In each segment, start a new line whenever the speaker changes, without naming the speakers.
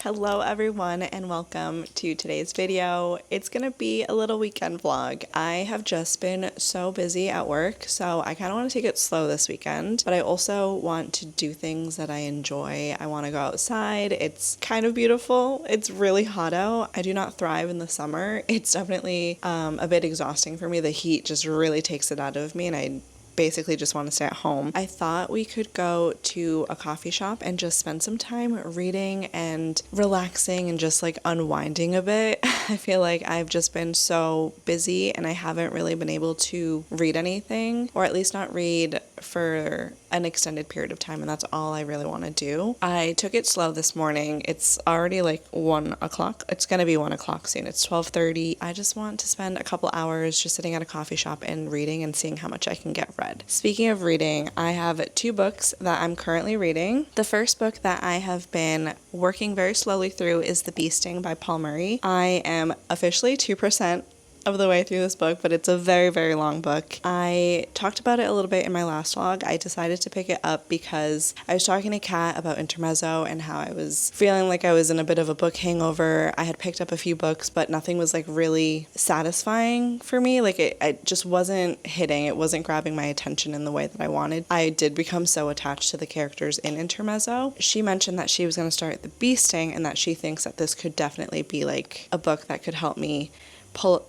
Hello everyone and welcome to today's video. It's gonna be a little weekend vlog. I have just been so busy at work, so I kind of want to take it slow this weekend, but I also want to do things that I enjoy. I want to go outside. It's kind of beautiful. It's really hot out. I do not thrive in the summer. It's definitely a bit exhausting for me. The heat just really takes it out of me and I basically just want to stay at home. I thought we could go to a coffee shop and just spend some time reading and relaxing and just like unwinding a bit. I feel like I've just been so busy and I haven't really been able to read anything, or at least not read for an extended period of time, and that's all I really want to do. I took it slow this morning. It's already like 1 o'clock. It's gonna be 1 o'clock soon. It's 12:30. I just want to spend a couple hours just sitting at a coffee shop and reading and seeing how much I can get read. Speaking of reading, I have 2 books that I'm currently reading. The first book that I have been working very slowly through is The Bee Sting by Paul Murray. I am officially 2% of the way through this book, but it's a very, very long book. I talked about it a little bit in my last vlog. I decided to pick it up because I was talking to Kat about intermezzo and how I was feeling like I was in a bit of a book hangover. I had picked up a few books, but nothing was like really satisfying for me. Like it just wasn't hitting. It wasn't grabbing my attention in the way that I wanted. I did become so attached to the characters in intermezzo. She mentioned that she was going to start The Bee Sting and that she thinks that this could definitely be like a book that could help me pull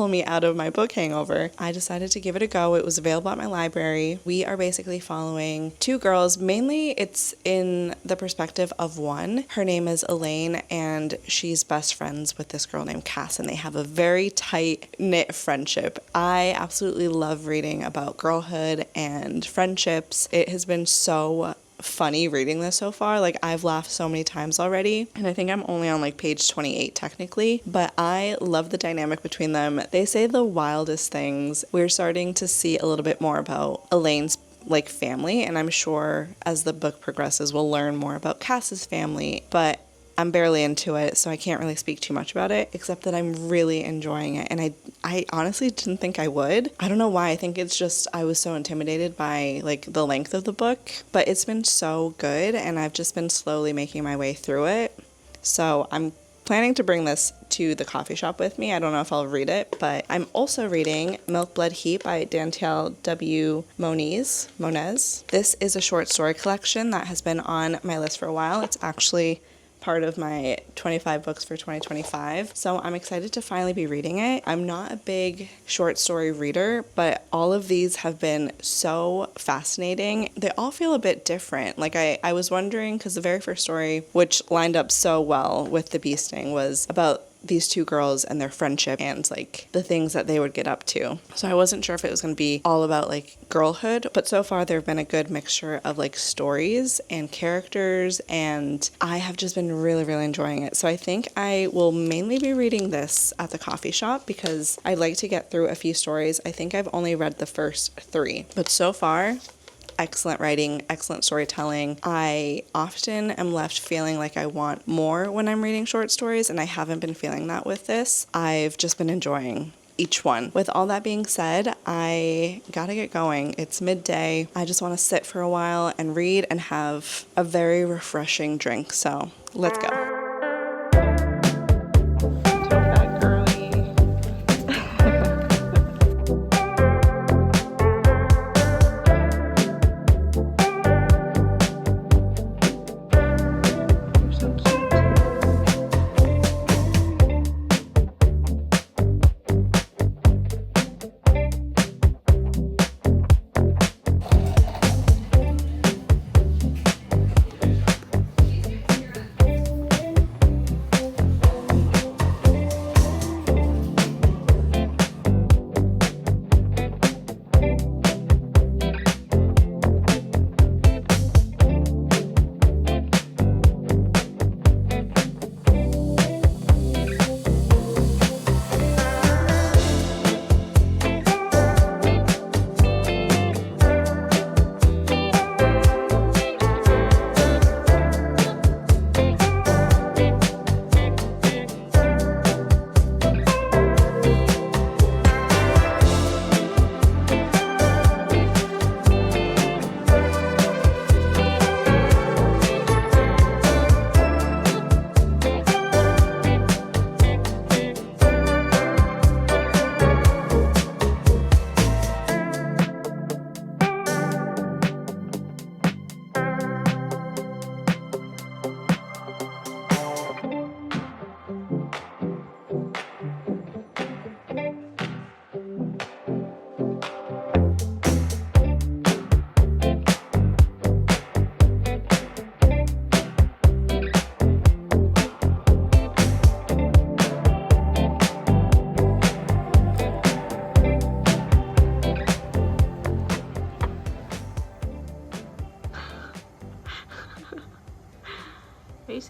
me out of my book hangover. I decided to give it a go. It was available at my library. We are basically following 2 girls. Mainly it's in the perspective of one. Her name is Elaine and she's best friends with this girl named Cass, and they have a very tight-knit friendship. I absolutely love reading about girlhood and friendships. It has been so funny reading this so far. Like, I've laughed so many times already, and I think I'm only on like page 28 technically, but I love the dynamic between them. They say the wildest things. We're starting to see a little bit more about Elaine's like family, and I'm sure as the book progresses we'll learn more about Cass's family, but I'm barely into it, so I can't really speak too much about it, except that I'm really enjoying it, and I honestly didn't think I would. I don't know why. I think it's just I was so intimidated by like the length of the book, but it's been so good, and I've just been slowly making my way through it. So I'm planning to bring this to the coffee shop with me. I don't know if I'll read it, but I'm also reading Milk Blood Heat by Dantiel Moniz. This is a short story collection that has been on my list for a while. It's actually part of my 25 books for 2025, so I'm excited to finally be reading it. I'm not a big short story reader, but all of these have been so fascinating. They all feel a bit different. Like I was wondering, because the very first story, which lined up so well with The Bee Sting, was about these 2 girls and their friendship and like the things that they would get up to. So I wasn't sure if it was going to be all about like girlhood, but so far there have been a good mixture of like stories and characters, and I have just been really, really enjoying it. So I think I will mainly be reading this at the coffee shop because I'd like to get through a few stories. I think I've only read the first 3, but so far excellent writing, excellent storytelling. I often am left feeling like I want more when I'm reading short stories, and I haven't been feeling that with this. I've just been enjoying each one. With all that being said, I gotta get going. It's midday. I just want to sit for a while and read and have a very refreshing drink. So let's go.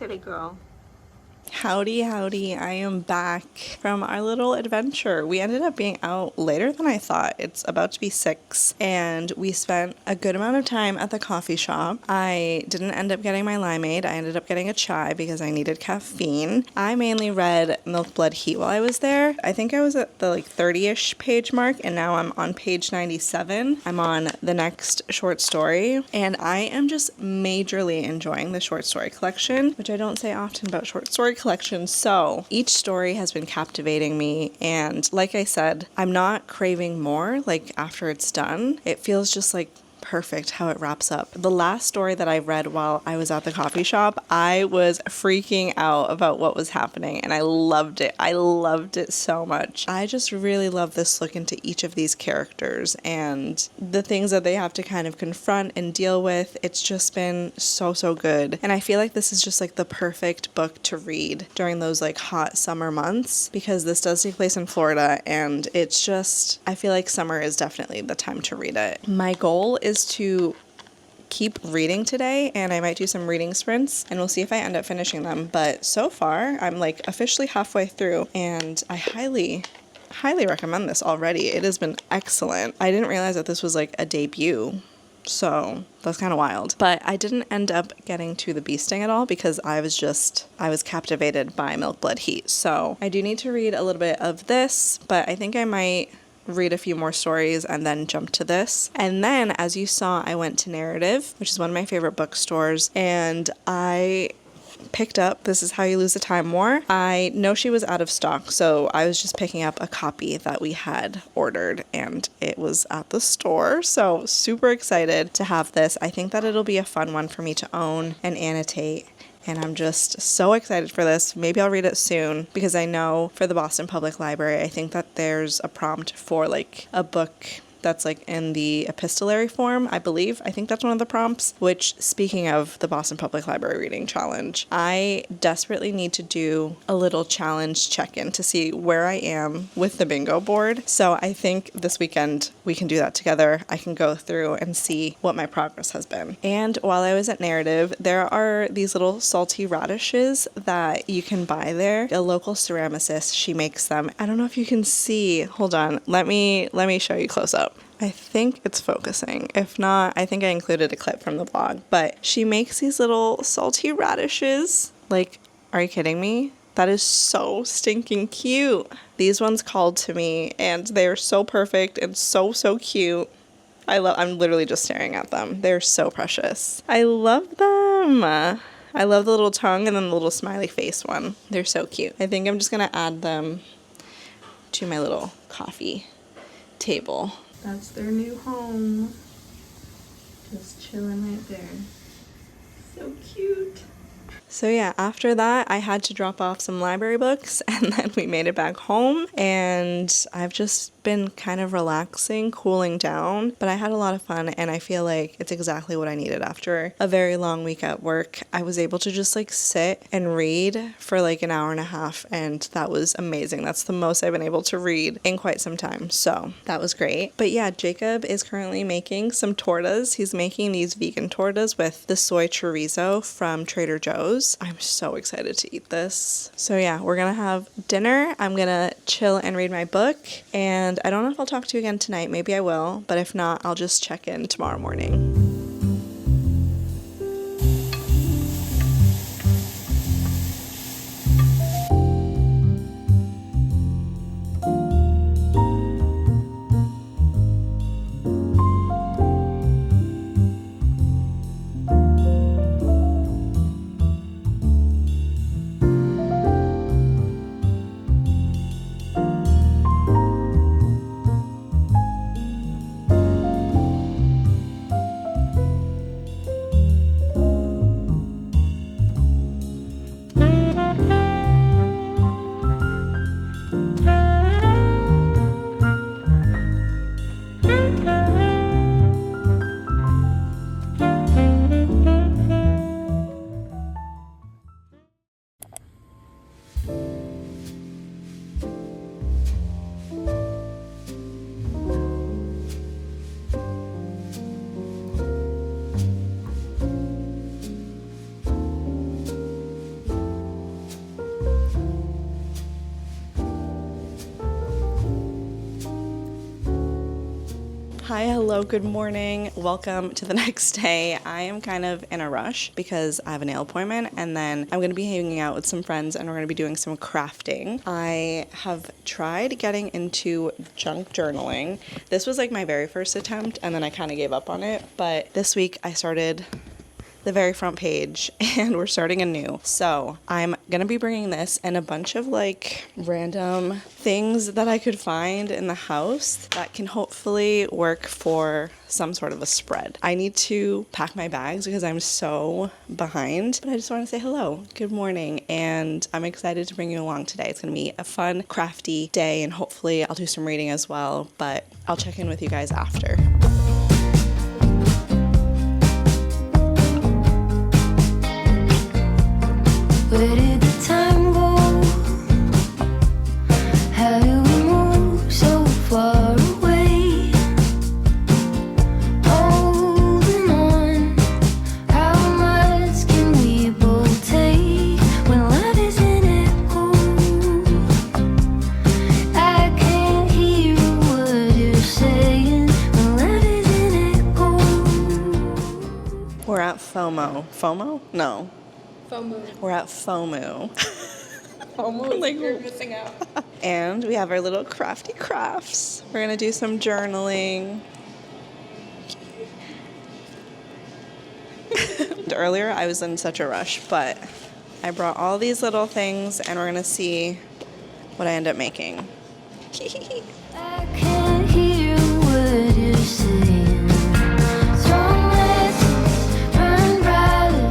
city girl. Howdy, howdy. I am back from our little adventure. We ended up being out later than I thought. It's about to be 6, and we spent a good amount of time at the coffee shop. I didn't end up getting my limeade. I ended up getting a chai because I needed caffeine. I mainly read Milk Blood Heat while I was there. I think I was at the 30-ish page mark, and now I'm on page 97. I'm on the next short story, and I am just majorly enjoying the short story collection, which I don't say often about short story collection. So each story has been captivating me, and like I said, I'm not craving more after it's done. It feels just perfect how it wraps up. The last story that I read while I was at the coffee shop, I was freaking out about what was happening, and I loved it. I loved it so much. I just really love this look into each of these characters and the things that they have to kind of confront and deal with. It's just been so good, and I feel like this is just the perfect book to read during those hot summer months, because this does take place in Florida, and it's just, I feel like summer is definitely the time to read it. My goal is to keep reading today, and I might do some reading sprints, and we'll see if I end up finishing them. But so far, I'm officially halfway through, and I highly recommend this already. It has been excellent. I didn't realize that this was a debut, so that's kind of wild. But I didn't end up getting to the bee sting at all because I was captivated by Milk Blood Heat. So I do need to read a little bit of this, but I think I might read a few more stories and then jump to this. And then, as you saw, I went to Narrative, which is one of my favorite bookstores, and I picked up This Is How You Lose the Time War. I know she was out of stock, so I was just picking up a copy that we had ordered, and it was at the store, so super excited to have this. I think that it'll be a fun one for me to own and annotate, and I'm just so excited for this. Maybe I'll read it soon, because I know for the Boston Public Library, I think that there's a prompt for a book that's in the epistolary form, I believe. I think that's one of the prompts, which, speaking of the Boston Public Library Reading Challenge, I desperately need to do a little challenge check-in to see where I am with the bingo board. So I think this weekend we can do that together. I can go through and see what my progress has been. And while I was at Narrative, there are these little salty radishes that you can buy there. A local ceramicist, she makes them. I don't know if you can see. Hold on. Let me show you close up. I think it's focusing. If not, I think I included a clip from the blog. But she makes these little salty radishes. Are you kidding me? That is so stinking cute. These ones called to me, and they're so perfect and so cute. I'm literally just staring at them. They're so precious. I love them. I love the little tongue and then the little smiley face one. They're so cute. I think I'm just gonna add them to my little coffee table. That's their new home. Just chilling right there. So cute. So yeah, after that, I had to drop off some library books, and then we made it back home, and I've just been kind of relaxing, cooling down, but I had a lot of fun, and I feel like it's exactly what I needed after a very long week at work. I was able to just sit and read for an hour and a half, and that was amazing. That's the most I've been able to read in quite some time, so that was great. But yeah, Jacob is currently making some tortas. He's making these vegan tortas with the soy chorizo from Trader Joe's. I'm so excited to eat this. So yeah, we're gonna have dinner. I'm gonna chill and read my book, and I don't know if I'll talk to you again tonight. Maybe I will, but if not, I'll just check in tomorrow morning. Hi, hello, good morning. Welcome to the next day. I am kind of in a rush because I have a nail appointment and then I'm going to be hanging out with some friends and we're going to be doing some crafting. I have tried getting into junk journaling. This was like my very first attempt and then I kind of gave up on it. But this week I started the very front page and we're starting anew. So I'm gonna be bringing this and a bunch of like random things that I could find in the house that can hopefully work for some sort of a spread. I need to pack my bags because I'm so behind, but I just want to say hello, good morning, and I'm excited to bring you along today. It's gonna be a fun, crafty day and hopefully I'll do some reading as well, but I'll check in with you guys after.
Where did the time go? How do we move so far away? Holding on, how much can we both take when love is an echo? I can't hear what you're saying when love is an echo.
We're at FOMO. FOMO? No.
FOMO.
We're at FOMO.
FOMO is
Like,
you're missing out.
and we have our little crafty crafts. We're gonna do some journaling. Earlier I was in such a rush, but I brought all these little things and we're gonna see what I end up making.
I can't hear what you're saying. Strong lessons burn brighter.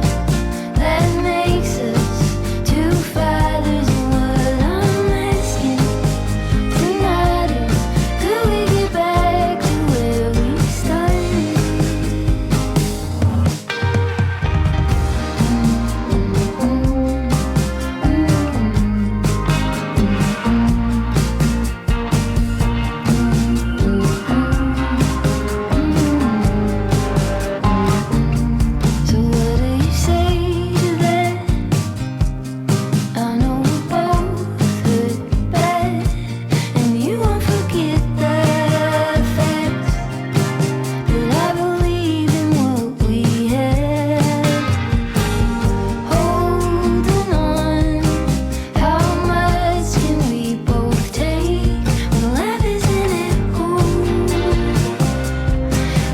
That makes us two fighters. And what I'm asking tonight is, could we get back to where we started? So what do you say to that? I know we both hurt bad, and you won't forget the facts. But I believe in what we have. Holding on, how much can we both take when life is an echo?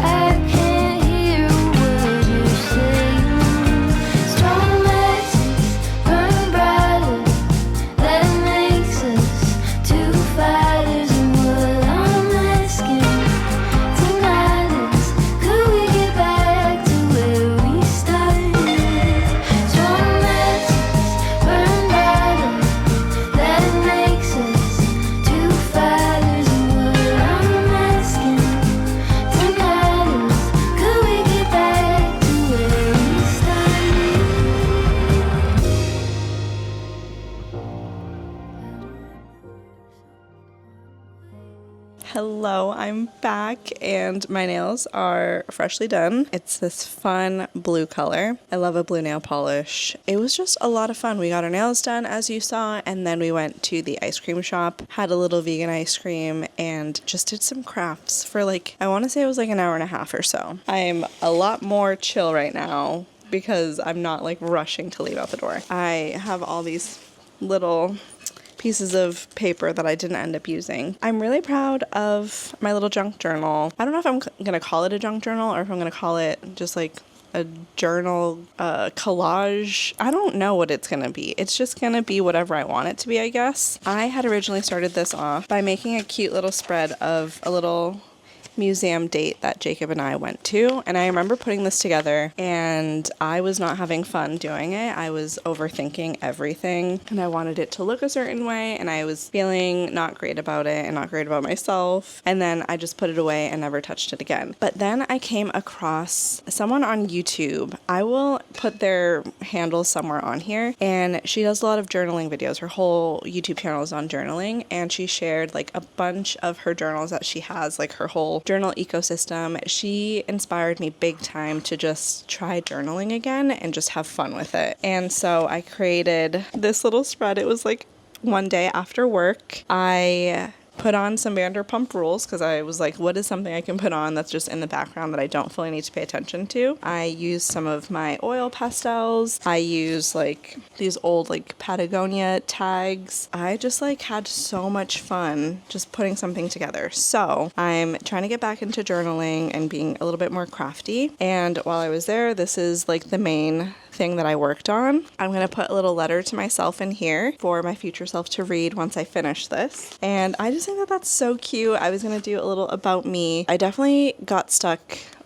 I can't hear what you're saying. Strong matches burn brighter. That makes us two fighters. And what I'm asking tonight is, could we get back to where we started? Strong matches burn brighter. That makes us two fighters. And what I'm asking tonight is, could we get back to where we started?
Hello, I'm back and my nails are freshly done. It's this fun blue color. I love a blue nail polish. It was just a lot of fun. We got our nails done as you saw and then we went to the ice cream shop, had a little vegan ice cream and just did some crafts for like, I want to say it was like an hour and a half or so. I'm a lot more chill right now because I'm not like rushing to leave out the door. I have all these little pieces of paper that I didn't end up using. I'm really proud of my little junk journal. I don't know if I'm gonna call it a junk journal or if I'm gonna call it just like a journal collage. I don't know what it's gonna be. It's just gonna be whatever I want it to be, I guess. I had originally started this off by making a cute little spread of a little museum date that Jacob and I went to, and I remember putting this together and I was not having fun doing it. I was overthinking everything and I wanted it to look a certain way and I was feeling not great about it and not great about myself, and then I just put it away and never touched it again. But then I came across someone on YouTube. I will put their handle somewhere on here, and she does a lot of journaling videos. Her whole YouTube channel is on journaling, and she shared like a bunch of her journals that she has, like her whole journal ecosystem. She inspired me big time to just try journaling again and just have fun with it. And so I created this little spread. It was like one day after work. I put on some Vanderpump Rules because I was like, what is something I can put on that's just in the background that I don't fully need to pay attention to? I use some of my oil pastels. I use like these old like Patagonia tags. I just like had so much fun just putting something together. So I'm trying to get back into journaling and being a little bit more crafty. And while I was there, this is like the main thing that I worked on. I'm going to put a little letter to myself in here for my future self to read once I finish this. And I just think that that's so cute. I was going to do a little about me. I definitely got stuck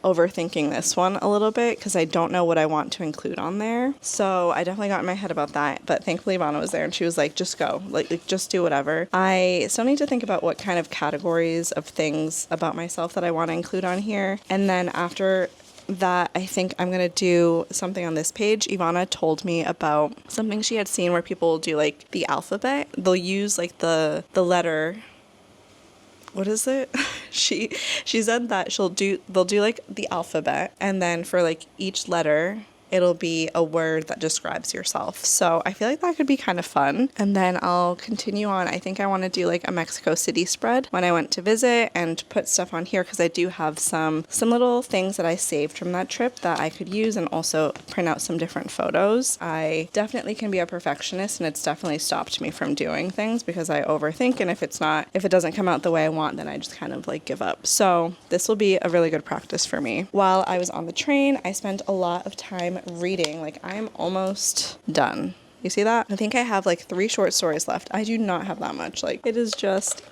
overthinking this one a little bit because I don't know what I want to include on there. So I definitely got in my head about that. But thankfully Ivana was there and she was like, just go. Like just do whatever. I still need to think about what kind of categories of things about myself that I want to include on here. And then after that, I think I'm gonna do something on this page. Ivana told me about something she had seen where people do like the alphabet. They'll use like the letter. What is it? She said that they'll do like the alphabet, and then for like each letter it'll be a word that describes yourself. So I feel like that could be kind of fun. And then I'll continue on. I think I want to do like a Mexico City spread when I went to visit and put stuff on here because I do have some little things that I saved from that trip that I could use and also print out some different photos. I definitely can be a perfectionist and it's definitely stopped me from doing things because I overthink, and if it doesn't come out the way I want, then I just kind of like give up. So this will be a really good practice for me. While I was on the train, I spent a lot of time reading. Like I'm almost done. You see that? I think I have like 3 short stories left. I do not have that much. Like it is just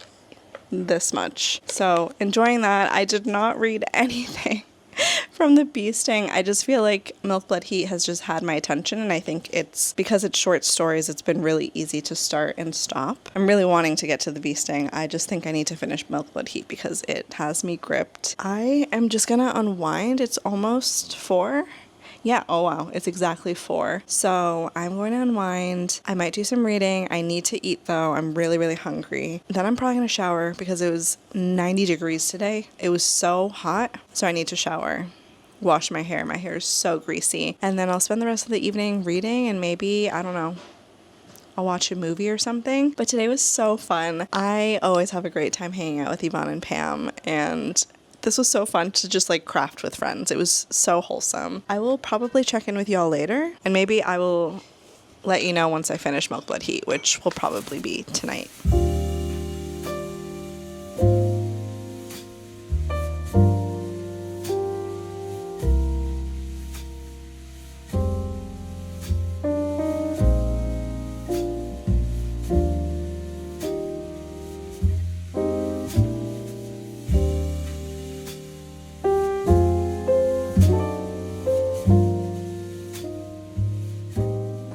this much. So enjoying that. I did not read anything from the bee sting. I just feel like Milk Blood Heat has just had my attention, and I think it's because it's short stories, it's been really easy to start and stop. I'm really wanting to get to the bee sting. I just think I need to finish Milk Blood Heat because it has me gripped. I am just gonna unwind. It's almost 4. Yeah, oh wow, it's exactly 4. So I'm going to unwind. I might do some reading. I need to eat though. I'm really, really hungry. Then I'm probably going to shower because it was 90 degrees today. It was so hot. So I need to shower, wash my hair. My hair is so greasy. And then I'll spend the rest of the evening reading, and maybe, I don't know, I'll watch a movie or something. But today was so fun. I always have a great time hanging out with Yvonne and Pam, and this was so fun to just like craft with friends. It was so wholesome. I will probably check in with y'all later, and maybe I will let you know once I finish Milk Blood Heat, which will probably be tonight.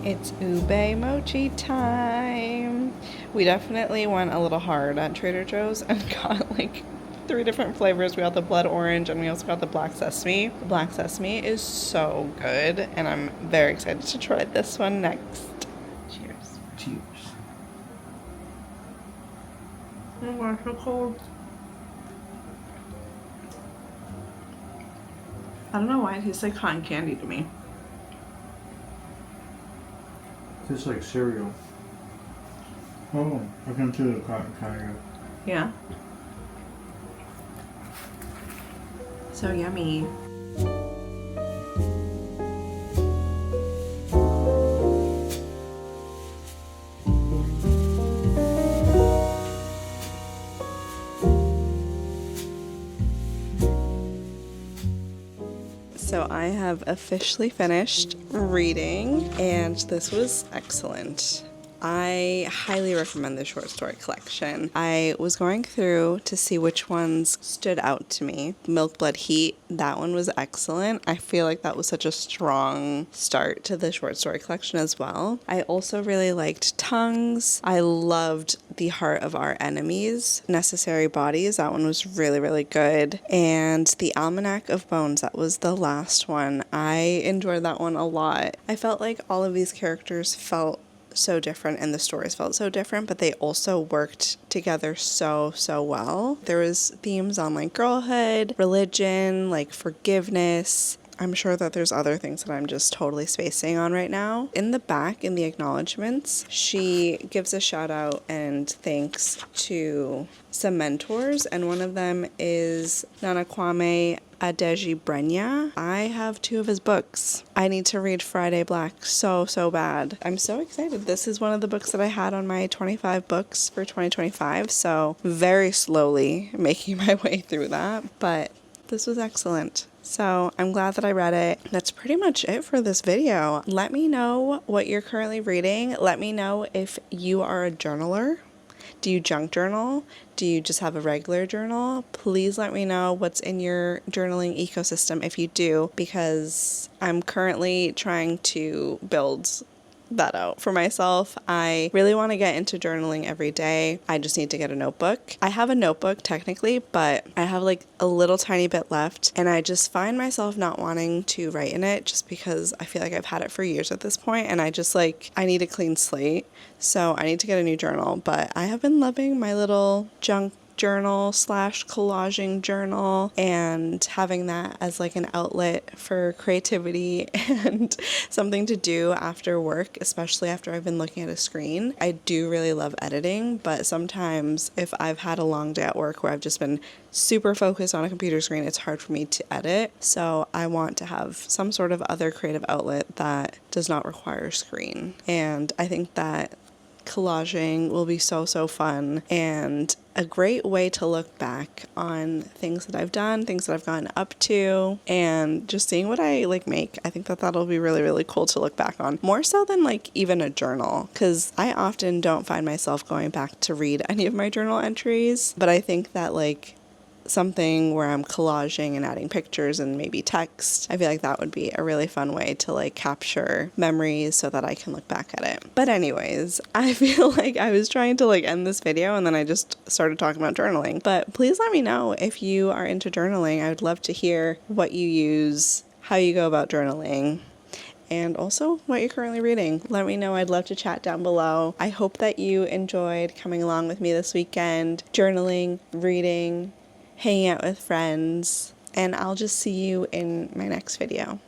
It's ube mochi time. We definitely went a little hard at Trader Joe's and got like 3 different flavors. We got the blood orange and we also got the black sesame. The black sesame is so good and I'm very excited to try this one next. Cheers.
Cheers.
Oh my gosh, so cold. I don't know why it tastes like cotton candy to me.
Tastes like cereal. Oh, I can see the cotton candy.
Yeah. So yummy. So I have officially finished reading, and this was excellent. I highly recommend the short story collection. I was going through to see which ones stood out to me. Milk Blood Heat, that one was excellent. I feel like that was such a strong start to the short story collection as well. I also really liked Tongues. I loved The Heart of Our Enemies, Necessary Bodies. That one was really, really good. And The Almanac of Bones, that was the last one. I enjoyed that one a lot. I felt like all of these characters felt so different and the stories felt so different, but they also worked together so well. There was themes on like girlhood, religion, like forgiveness. I'm sure that there's other things that I'm just totally spacing on right now. In the back, in the acknowledgements, she gives a shout out and thanks to some mentors, and one of them is Nana Kwame Adeji Brenya. I have 2 of his books. I need to read Friday Black so bad. I'm so excited. This is one of the books that I had on my 25 books for 2025, so very slowly making my way through that, but this was excellent. So I'm glad that I read it. That's pretty much it for this video. Let me know what you're currently reading. Let me know if you are a journaler. Do you junk journal? Do you just have a regular journal? Please let me know what's in your journaling ecosystem if you do, because I'm currently trying to build that out for myself. I really want to get into journaling every day. I just need to get a notebook. I have a notebook technically, but I have like a little tiny bit left, and I just find myself not wanting to write in it just because I feel like I've had it for years at this point, and I just like, I need a clean slate. So I need to get a new journal, but I have been loving my little junk journal / collaging journal, and having that as like an outlet for creativity and something to do after work, especially after I've been looking at a screen. I do really love editing, but sometimes if I've had a long day at work where I've just been super focused on a computer screen, it's hard for me to edit. So I want to have some sort of other creative outlet that does not require a screen. And I think that collaging will be so fun and a great way to look back on things that I've done, things that I've gotten up to, and just seeing what I like make. I think that that'll be really cool to look back on, more so than like even a journal, because I often don't find myself going back to read any of my journal entries, but I think that like something where I'm collaging and adding pictures and maybe text, I feel like that would be a really fun way to like capture memories so that I can look back at it. But anyways, I feel like I was trying to like end this video and then I just started talking about journaling. But please let me know if you are into journaling. I would love to hear what you use, how you go about journaling, and also what you're currently reading. Let me know. I'd love to chat down below. I hope that you enjoyed coming along with me this weekend, journaling, reading, hanging out with friends, and I'll just see you in my next video.